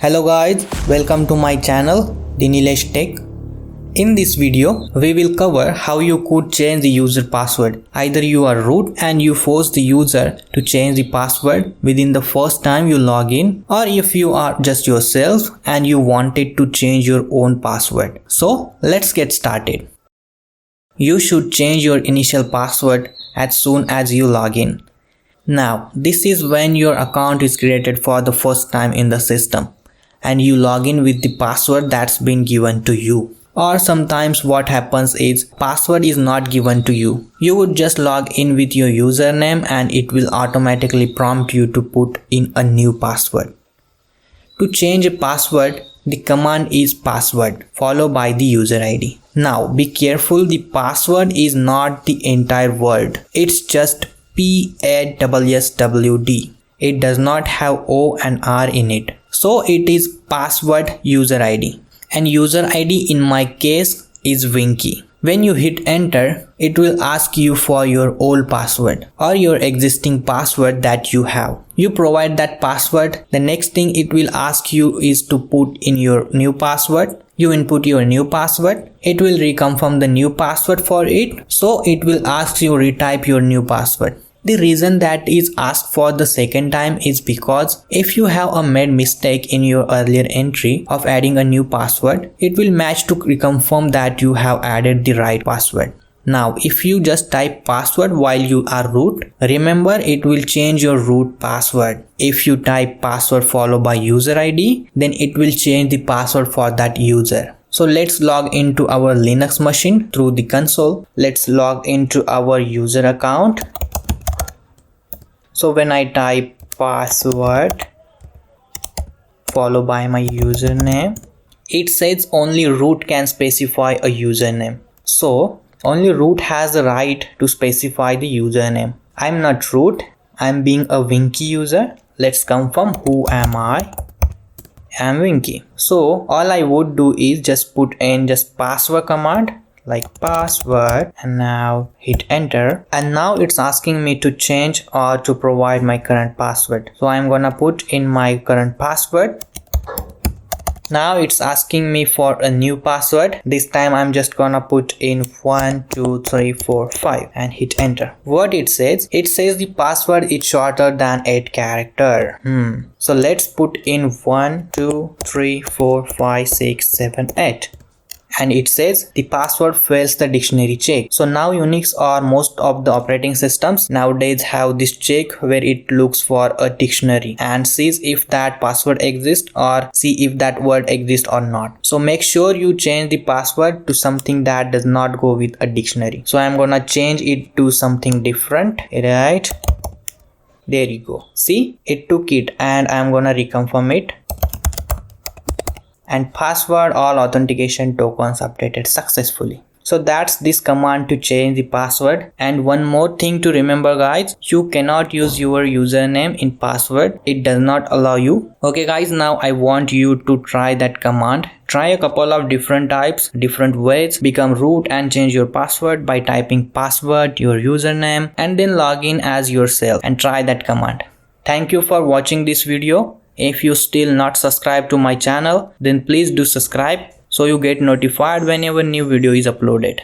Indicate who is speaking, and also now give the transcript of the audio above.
Speaker 1: Hello guys, welcome to my channel thenileshtech. In this video, we will cover how you could change the user password. Either you are root and you force the user to change the password within the first time you log in, or if you are just yourself and you wanted to change your own password. So let's get started. You should change your initial password as soon as you log in. Now, this is when your account is created for the first time in the system and you log in with the password that's been given to you. Or sometimes what happens is password is not given to you. You would just log in with your username and it will automatically prompt you to put in a new password. To change a password, the command is password followed by the user ID. Now be careful, the password is not the entire word. It's just passwd. It does not have O and R in it. So it is password user ID. And user ID in my case is Winky. When you hit enter, it will ask you for your old password or your existing password that you have. You provide that password. The next thing it will ask you is to put in your new password. You input your new password. It will reconfirm the new password for it. So it will ask you retype your new password. The reason that is asked for the second time is because if you have made mistake in your earlier entry of adding a new password, it will match to reconfirm that you have added the right password. Now, if you just type password while you are root, remember it will change your root password. If you type password followed by user ID, then it will change the password for that user. So let's log into our Linux machine through the console. Let's log into our user account. So when I type password followed by my username, it says only root can specify a username. So only root has the right to specify the username. I'm not root, I'm being a Winky user. Let's confirm who am I. I'm Winky. So all I would do is just put in just password command like password and now hit enter, and now it's asking me to change or to provide my current password. So I'm gonna put in my current password. Now it's asking me for a new password. This time I'm just gonna put in 1 2 3 4 5 and hit enter. What it says the password is shorter than 8 characters. So let's put in 1 2 3 4 5 6 7 8. And it says the password fails the dictionary check. So now Unix or most of the operating systems nowadays have this check where it looks for a dictionary and sees if that password exists or see if that word exists or not. So make sure you change the password to something that does not go with a dictionary. So I'm gonna change it to something different, right? There you go. See, it took it and I'm gonna reconfirm it. And password all authentication tokens updated successfully. So that's this command to change the password. And one more thing to remember guys, you cannot use your username in password. It does not allow you. Okay guys, now I want you to try that command. Try a couple of different types, different ways. Become root and change your password by typing password, your username, and then log in as yourself and try that command. Thank you for watching this video. If you still not subscribed to my channel, then please do subscribe so you get notified whenever new video is uploaded.